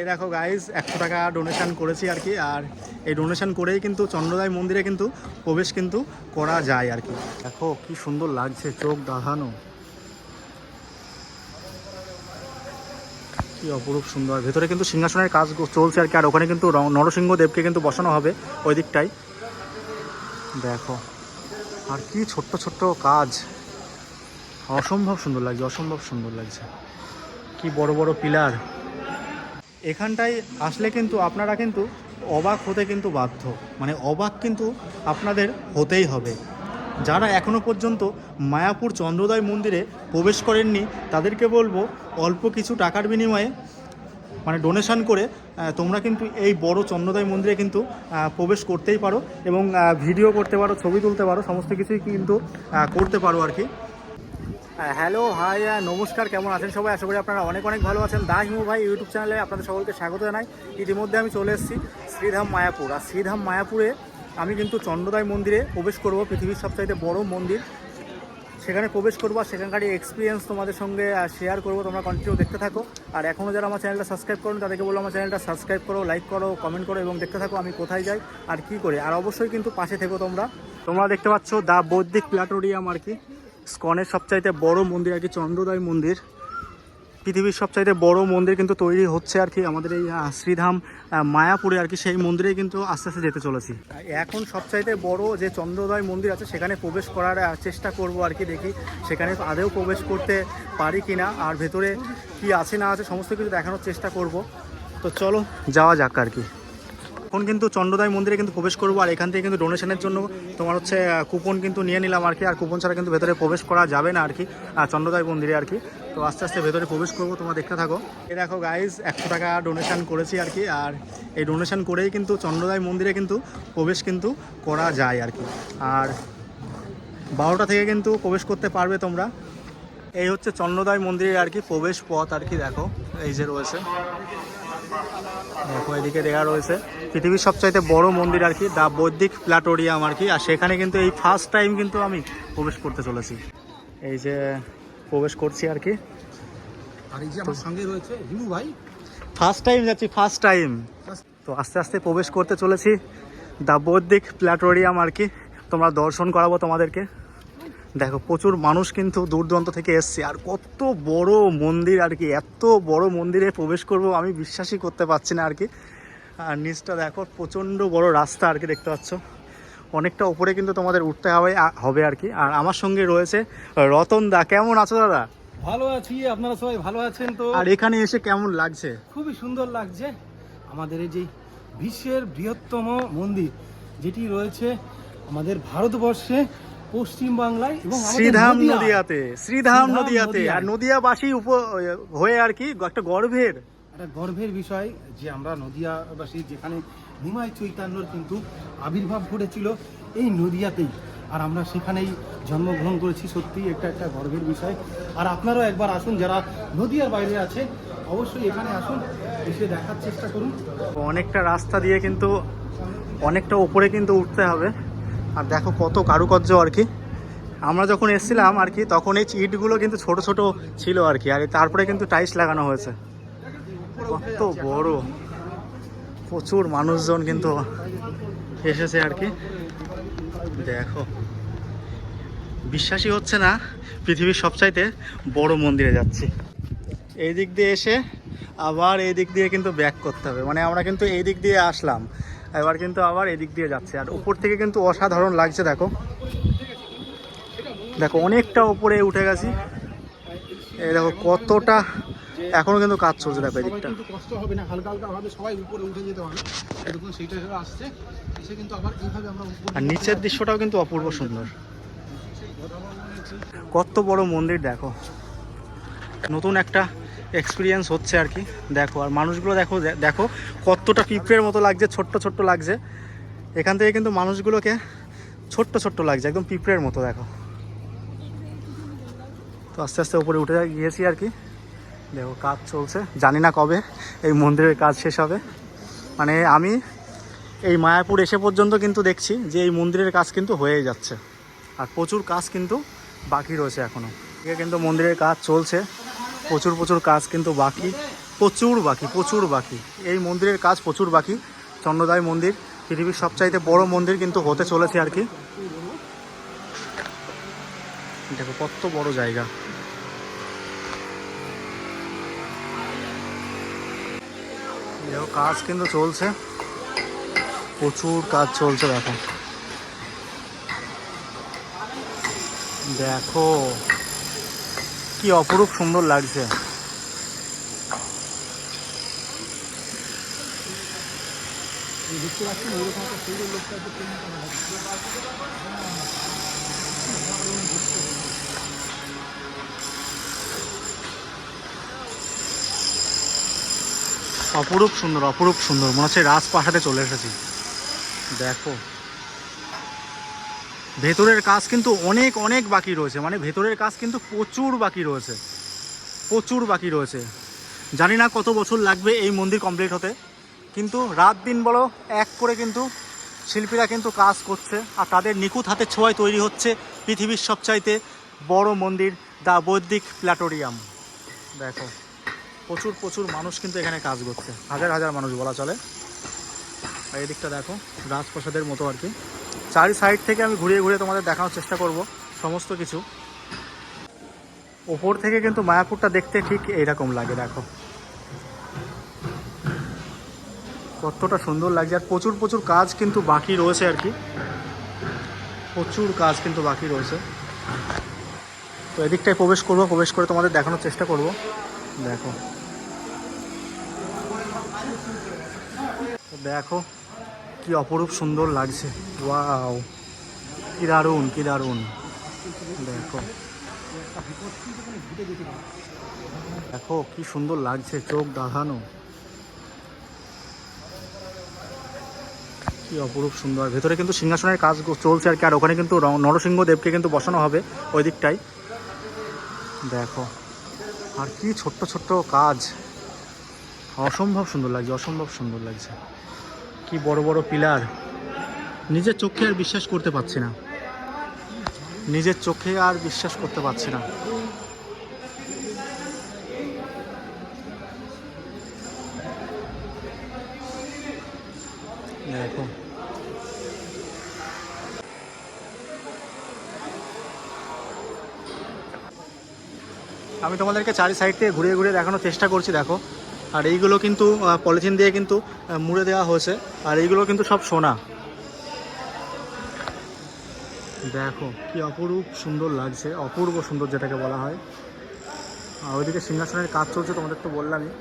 এই দেখো গাইজ 100 টাকা ডোনেশন করেছি আর কি। আর এই ডোনেশন করেই কিন্তু চন্দ্রদাই মন্দিরে কিন্তু প্রবেশ কিন্তু করা যায় আর কি। দেখো কি সুন্দর লাগছে, চোখ ধাঁধানো, কি অপরূপ সুন্দর। ভেতরে কিন্তু সিংহাসনের কাজ চলছে আর কি। আর ওখানে কিন্তু নরসিংহ দেবকে কিন্তু বসানো হবে ওই দিকটাই। দেখো আর কি ছোট্ট ছোট্ট কাজ, অসম্ভব সুন্দর লাগছে, অসম্ভব সুন্দর লাগছে। কি বড় বড় পিলার। এখানটায় আসলে কিন্তু আপনারা কিন্তু অবাক হতে কিন্তু বাধ্য, মানে অবাক কিন্তু আপনাদের হতেই হবে। যারা এখনও পর্যন্ত মায়াপুর চন্দ্রোদয় মন্দিরে প্রবেশ করেননি তাদেরকে বলবো অল্প কিছু টাকার বিনিময়ে মানে ডোনেশন করে তোমরা কিন্তু এই বড় চন্দ্রোদয় মন্দিরে কিন্তু প্রবেশ করতেই পারো এবং ভিডিও করতে পারো, ছবি তুলতে পারো, সমস্ত কিছুই কিন্তু করতে পারো আর কি। হ্যালো হাই নমস্কার, কেমন আছেন সবাই? আশা করি আপনারা অনেক অনেক ভালো আছেন। দা হিমু ভাই ইউটিউব চ্যানেলে আপনাদের সকলকে স্বাগত জানাই। ইতিমধ্যে আমি চলে এসেছি শ্রীধাম মায়াপুর। আর শ্রীধাম মায়াপুরে আমি কিন্তু চন্দ্রোদয় মন্দিরে প্রবেশ করব, পৃথিবীর সবচাইতে বড় মন্দির। সেখানে প্রবেশ করবো আর সেখানকার এক্সপিরিয়েন্স তোমাদের সঙ্গে শেয়ার করবো। তোমরা কন্টিনিউ দেখতে থাকো। আর এখনও যারা আমার চ্যানেলটা সাবস্ক্রাইব করো তাদেরকে বলবো আমার চ্যানেলটা সাবস্ক্রাইব করো, লাইক করো, কমেন্ট করো এবং দেখতে থাকো আমি কোথায় যাই আর কি করে। আর অবশ্যই কিন্তু পাশে থেকো। তোমরা দেখতে পাচ্ছ দ্য বৌদ্ধিক প্ল্যাটোরিয়াম আর কি, স্কনের সবচাইতে বড় মন্দির আর কি, চন্দ্রোদয় মন্দির। পৃথিবীর সবচাইতে বড় মন্দির কিন্তু তৈরি হচ্ছে আর কি আমাদের এই শ্রীধাম মায়াপুরে আর কি। সেই মন্দিরেই কিন্তু আস্তে আস্তে যেতে চলেছি। এখন সবচাইতে বড় যে চন্দ্রোদয় মন্দির আছে সেখানে প্রবেশ করার চেষ্টা করব আর কি। দেখি সেখানে আদেও প্রবেশ করতে পারি কি না, আর ভেতরে কি আছে না আছে সমস্ত কিছু দেখানোর চেষ্টা করব। তো চলো যাওয়া যাক আর কি। এখন কিন্তু চন্দ্রোদয় মন্দিরে কিন্তু প্রবেশ করবো। আর এখান থেকে কিন্তু ডোনেশনের জন্য তোমার হচ্ছে কুপন কিন্তু নিয়ে নিলাম আর কি। আর কুপন ছাড়া কিন্তু ভেতরে প্রবেশ করা যাবে না আর কি চন্দ্রোদয় মন্দিরে আর কি। তো আস্তে আস্তে ভেতরে প্রবেশ করবো, তোমরা দেখতে থাকো। এই দেখো গাইজ 100 টাকা ডোনেশন করেছি আর কি। আর এই ডোনেশন করেই কিন্তু চন্দ্রোদয় মন্দিরে কিন্তু প্রবেশ কিন্তু করা যায় আর কি। আর 12টা থেকে কিন্তু প্রবেশ করতে পারবে তোমরা। এই হচ্ছে চন্দ্রোদয় মন্দিরের আর কি প্রবেশ পথ আর কি। দেখো এই যে রয়েছে, দেখো এদিকে দেওয়া রয়েছে পৃথিবীর সবচাইতে বড় মন্দির আর কি, দ্য বৌদ্ধিক প্ল্যাটোরিয়াম আর কি। আর সেখানে কিন্তু এই ফার্স্ট টাইম কিন্তু আমি প্রবেশ করতে চলেছি। এই যে প্রবেশ করছি আর কি। আর এই যে আমার সঙ্গে রয়েছে হিমু ভাই, ফার্স্ট টাইম যাচ্ছি, ফার্স্ট টাইম। তো আস্তে আস্তে প্রবেশ করতে চলেছি দ্য বৌদ্ধিক প্ল্যাটোরিয়াম আর কি। তোমরা দর্শন করাবো তোমাদেরকে। দেখো প্রচুর মানুষ কিন্তু দূর দূরান্ত থেকে এসছে। আর কত বড় মন্দির আর কি, এত বড় মন্দিরে প্রবেশ করব আমি বিশ্বাসই করতে পারছি না আর কি। আর নিচটা দেখো প্রচণ্ড বড় রাস্তা আর কি, দেখতে পাচ্ছ। অনেকটা উপরে কিন্তু তোমাদের উঠতে হবে আর কি। আর আমার সঙ্গে রয়েছে রতন দা। কেমন আছো দাদা? ভালো আছি, আপনারা সবাই ভালো আছেন তো? আর এখানে এসে কেমন লাগছে? খুবই সুন্দর লাগছে। আমাদের এই যে বিশ্বের বৃহত্তম মন্দির যেটি রয়েছে আমাদের ভারতবর্ষে, পশ্চিম বাংলায় এবং শ্রীধাম নদিয়াতে। আর নদিয়াবাসী হয়ে আর কি একটা গর্বের বিষয় যে আমরা নদিয়াবাসী, যেখানে নিমাই চৈতন্যর কিন্তু আবির্ভাব ঘটেছিল এই নদিয়াতেই, আর আমরা সেখানেই জন্মগ্রহণ করেছি। সত্যি একটা গর্বের বিষয়। আর আপনারাও একবার আসুন, যারা নদিয়ার বাইরে আছে অবশ্যই এখানে আসুন, এসে দেখার চেষ্টা করুন। অনেকটা রাস্তা দিয়ে কিন্তু অনেকটা উপরে কিন্তু উঠতে হবে। আর দেখো কত কারুকার্য আর কি। আমরা যখন এসেছিলাম আর কি তখন এই ইটগুলো কিন্তু ছোট ছোট ছিল আর কি। আর তারপরে কিন্তু টাইলস লাগানো হয়েছে। কত বড়, প্রচুর মানুষজন কিন্তু এসেছে আর কি। দেখো বিশ্বাসই হচ্ছে না পৃথিবীর সবচাইতে বড় মন্দিরে যাচ্ছি। এই দিক দিয়ে এসে আবার এই দিক দিয়ে কিন্তু ব্যাক করতে হবে, মানে আমরা কিন্তু এই দিক দিয়ে আসলাম, এবার কিন্তু আবার এই দিক দিয়ে যাচ্ছে। আর উপর থেকে কিন্তু অসাধারণ লাগছে। দেখো দেখো অনেকটা উপরে উঠে গেছি। এই দেখো কতটা এখনো কিন্তু কাজ চলছে। দেখো এদিকটা কষ্ট হবে না, হালকা হালকা ভাবে সবাই উপরে উঠে যেতে হবে। এরকম সেইটা আসছে, এসে কিন্তু আবার এইভাবে আমরা আর নিচের দৃশ্যটাও কিন্তু অপূর্ব সুন্দর। কত বড় মন্দির দেখো, নতুন একটা এক্সপিরিয়েন্স হচ্ছে আর কি। দেখো আর মানুষগুলো দেখো, দেখো কতটা পিঁপড়ের মতো লাগছে, ছোট্ট ছোট্ট লাগছে। এখান থেকে কিন্তু মানুষগুলোকে ছোট্ট ছোট্ট লাগছে, একদম পিঁপড়ের মতো। দেখো তো আস্তে আস্তে উপরে উঠে গিয়েছি আর কি। দেখো কাজ চলছে, জানি না কবে এই মন্দিরের কাজ শেষ হবে। মানে আমি এই মায়াপুর এসে পর্যন্ত কিন্তু দেখছি যে এই মন্দিরের কাজ কিন্তু হয়ে যাচ্ছে, আর প্রচুর কাজ কিন্তু বাকি রয়েছে এখনও। এদিকে কিন্তু মন্দিরের কাজ চলছে, প্রচুর কাজ কিন্তু বাকি। প্রচুর বাকি, প্রচুর বাকি। এই মন্দিরের কাজ প্রচুর বাকি। চন্দ্রোদয় মন্দির পৃথিবীর সবচাইতে বড় মন্দির কিন্তু হতে চলেছে আর কি। দেখো কত বড় জায়গা। দেখো কাজ কিন্তু চলছে, প্রচুর কাজ চলছে। দেখো দেখো কি অপরূপ সুন্দর লাগছে। অপরূপ সুন্দর, অপরূপ সুন্দর, মনে হচ্ছে রাজপ্রাসাদে চলে এসেছি। দেখো ভেতরের কাজ কিন্তু অনেক অনেক বাকি রয়েছে, মানে ভেতরের কাজ কিন্তু প্রচুর বাকি রয়েছে, প্রচুর বাকি রয়েছে। জানি না কত বছর লাগবে এই মন্দির কমপ্লিট হতে, কিন্তু রাত দিন বলো এক করে কিন্তু শিল্পীরা কিন্তু কাজ করছে, আর তাদের নিখুঁত হাতের ছোঁয়ায় তৈরি হচ্ছে পৃথিবীর সবচাইতে বড় মন্দির, দ্য বৈদিক প্ল্যাটোরিয়াম। দেখো প্রচুর প্রচুর মানুষ কিন্তু এখানে কাজ করছে, হাজার হাজার মানুষ বলা চলে। আর এই দিকটা দেখো রাজপ্রাসাদের মতো আর কি। চারি সাইড থেকে আমি ঘুরিয়ে ঘুরিয়ে তোমাদের দেখানোর চেষ্টা করব সমস্ত কিছু। ওপর থেকে কিন্তু মায়াপুরটা দেখতে ঠিক এইরকম লাগে। দেখো কতটা সুন্দর লাগছে, আর প্রচুর প্রচুর কাজ কিন্তু বাকি রয়েছে আর কি, প্রচুর কাজ কিন্তু বাকি রয়েছে। তো এদিকটায় প্রবেশ করবো, প্রবেশ করে তোমাদের দেখানোর চেষ্টা করব। দেখো দেখো কি অপরূপ সুন্দর লাগছে। ওয়াও কি দারুণ, কি দারুণ। দেখো দেখো কি সুন্দর লাগছে, চোখ ধাঁধানো, কি অপরূপ সুন্দর। ভেতরে কিন্তু সিংহাসনের কাজ চলছে আর কি, আর ওখানে কিন্তু নরসিংহদেবকে কিন্তু বসানো হবে ওই দিকটাই। দেখো আর কি ছোট্ট ছোট্ট কাজ, অসম্ভব সুন্দর লাগছে, অসম্ভব সুন্দর লাগছে। কি বড় বড় পিলার, নিজের চোখে আর বিশ্বাস করতে পারছি না, নিজের চোখে আর বিশ্বাস করতে পারছি না। দেখো আমি তোমাদেরকে চারি সাইড থেকে ঘুরিয়ে ঘুরিয়ে দেখানোর চেষ্টা করছি। দেখো আর এইগুলো কিন্তু পলিথিন দিয়ে কিন্তু মুড়ে দেওয়া হয়েছে, আর এইগুলো কিন্তু সব সোনা। দেখো কি অপরূপ সুন্দর লাগছে, অপূর্ব সুন্দর যেটাকে বলা হয়। আর ওইদিকে সিংহাসনের কাজ চলছে, তোমাদের তো বললামই।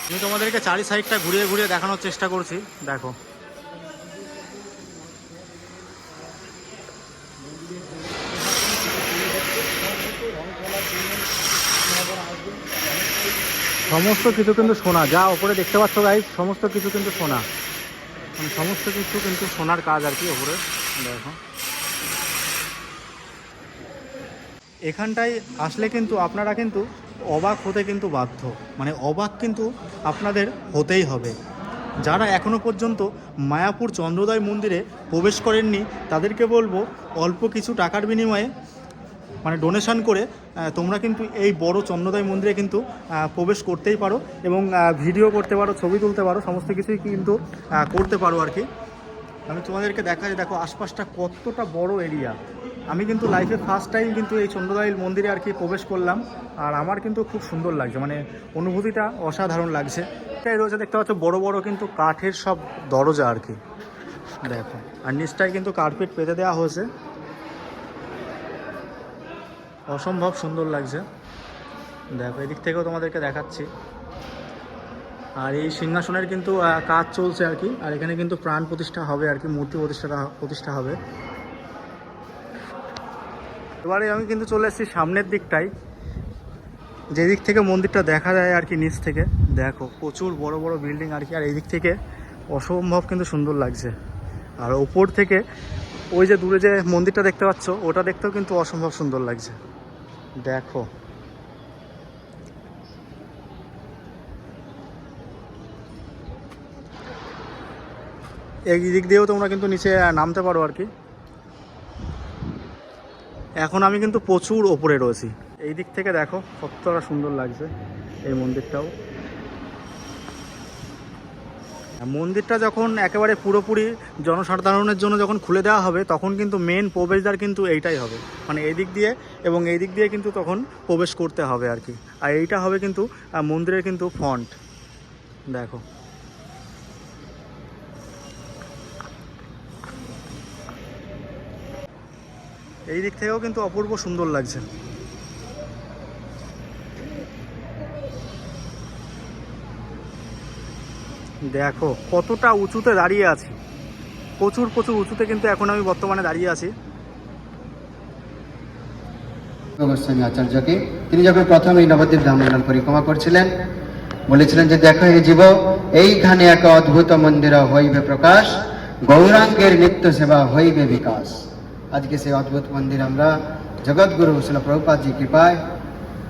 আমি তোমাদেরকে চারি সাইডটা ঘুরিয়ে ঘুরিয়ে দেখানোর চেষ্টা করছি। দেখো সমস্ত কিছু কিন্তু সোনা, যা ওপরে দেখতে পাচ্ছ গাইস, সমস্ত কিছু কিন্তু সোনা, সমস্ত কিছু কিন্তু সোনার কাজ আর কি ওপরে। দেখো এখানটায় আসলে কিন্তু আপনারা কিন্তু অবাক হতে কিন্তু বাধ্য, মানে অবাক কিন্তু আপনাদের হতেই হবে। যারা এখনও পর্যন্ত মায়াপুর চন্দ্রোদয় মন্দিরে প্রবেশ করেননি তাদেরকে বলবো অল্প কিছু টাকার বিনিময়ে, মানে ডোনেশন করে তোমরা কিন্তু এই বড় চন্দ্রোদয় মন্দিরে কিন্তু প্রবেশ করতেই পারো, এবং ভিডিও করতে পারো, ছবি তুলতে পারো, সমস্ত কিছুই কিন্তু করতে পারো আর কি। আমি তোমাদেরকে দেখাই, দেখো আশপাশটা কতটা বড় এরিয়া। আমি কিন্তু লাইফে ফার্স্ট টাইম কিন্তু এই চন্দ্রোদয় মন্দিরে আর কি প্রবেশ করলাম, আর আমার কিন্তু খুব সুন্দর লাগছে, মানে অনুভূতিটা অসাধারণ লাগছে। এটাই রয়েছে দেখতে পাচ্ছ বড় বড় কিন্তু কাঠের সব দরজা আর কি। দেখো আর নিচটায় কিন্তু কার্পেট পেতে দেওয়া হয়েছে, অসম্ভব সুন্দর লাগছে। দেখো এদিক থেকেও তোমাদেরকে দেখাচ্ছি। আর এই সিংহাসনের কিন্তু কাজ চলছে আর কি, আর এখানে কিন্তু প্রাণ প্রতিষ্ঠা হবে আর কি, মূর্তি প্রতিষ্ঠা হবে। এবারে আমি কিন্তু চলে এসেছি সামনের দিকটাই, যেদিক থেকে মন্দিরটা দেখা যায় আর কি, নিচ থেকে দেখো প্রচুর বড় বড় বিল্ডিং আর কি, আর এই দিক থেকে অসম্ভব কিন্তু সুন্দর লাগছে। আর ওপর থেকে ওই যে দূরে যে মন্দিরটা দেখতে পাচ্ছ, ওটা দেখতেও কিন্তু অসম্ভব সুন্দর লাগছে। দেখো এই দিক দিয়েও তোমরা কিন্তু নিচে নামতে পারো আর কি। এখন আমি কিন্তু প্রচুর ওপরে রয়েছি, এই দিক থেকে দেখো কতটা সুন্দর লাগছে এই মন্দিরটাও। মন্দিরটা যখন একেবারে পুরোপুরি জনসাধারণের জন্য যখন খুলে দেওয়া হবে, তখন কিন্তু মেন প্রবেশদ্বার কিন্তু এইটাই হবে, মানে এই দিক দিয়ে এবং এই দিক দিয়ে কিন্তু তখন প্রবেশ করতে হবে আর কি। আর এইটা হবে কিন্তু মন্দিরের কিন্তু ফ্রন্ট। দেখো এই দিক থেকেও কিন্তু অপূর্ব সুন্দর লাগছে। দেখো কতটা উঁচুতে দাঁড়িয়ে আছি, প্রচুর উঁচুতে কিন্তু এখন আমি বর্তমানে দাঁড়িয়ে আছি। গোস্বামী আচার্যকে তিনি যখন প্রথম এই নবদ্বীপ ধামমন্ডল পরিক্রমা করছিলেন, বলেছিলেন যে দেখো হে জীব, এইখানে এক অদ্ভুত মন্দির হইবে প্রকাশ, গৌরাঙ্গের নিত্য সেবা হইবে বিকাশ। আজকে সেই অদ্ভুত মন্দির আমরা জগৎগুরু শিল প্রভুপাদজি কৃপায়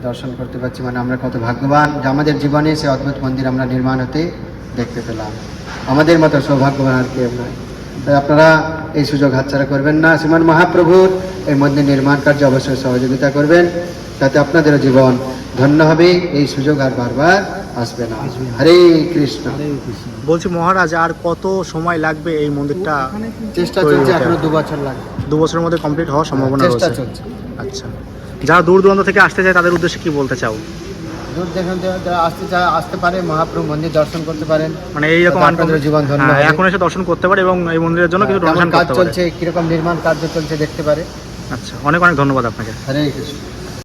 দর্শন করতে পারছি, মানে আমরা কত ভাগ্যবান যে আমাদের জীবনে সেই অদ্ভুত মন্দির আমরা নির্মাণ হতে দেখতে পেলাম। আমাদের মতো সৌভাগ্যবান আর কেউ নয়। তাই আপনারা এই সুযোগ হাতছাড়া করবেন না। শ্রীমান মহাপ্রভুর এই মন্দির নির্মাণ কার্যে অবশ্যই সহযোগিতা করবেন, তাতে আপনাদেরও জীবন ধন্য হবে, এই সুযোগ আর বারবার আসবে না। হরে কৃষ্ণ। বলছি মহারাজ, আর কত সময় লাগবে এই মন্দিরটা? চেষ্টা চলছে, এখনো 2 বছর লাগবে। 2 বছরের মধ্যে কমপ্লিট হওয়ার সম্ভাবনা চেষ্টা রয়েছে। চলছে। আচ্ছা, যারা দূর দূরান্ত থেকে আসতে চায় তাদের উদ্দেশ্যে কি বলতে চাও? দূর দেখান যারা আসতে চায় আসতে পারে, মহাপ্রভু মন্দির দর্শন করতে পারেন, মানে এইরকম তাতে আপনাদের জীবন ধন্য হবে। এখন এসে দর্শন করতে পারে এবং এই মন্দিরের জন্য কিছু কেমন ডোনেশন কাজ করতে পারে। চলছে, কিরকম নির্মাণ কার্য চলছে দেখতে পারে। আচ্ছা, অনেক ধন্যবাদ আপনাকে। হরে কৃষ্ণ।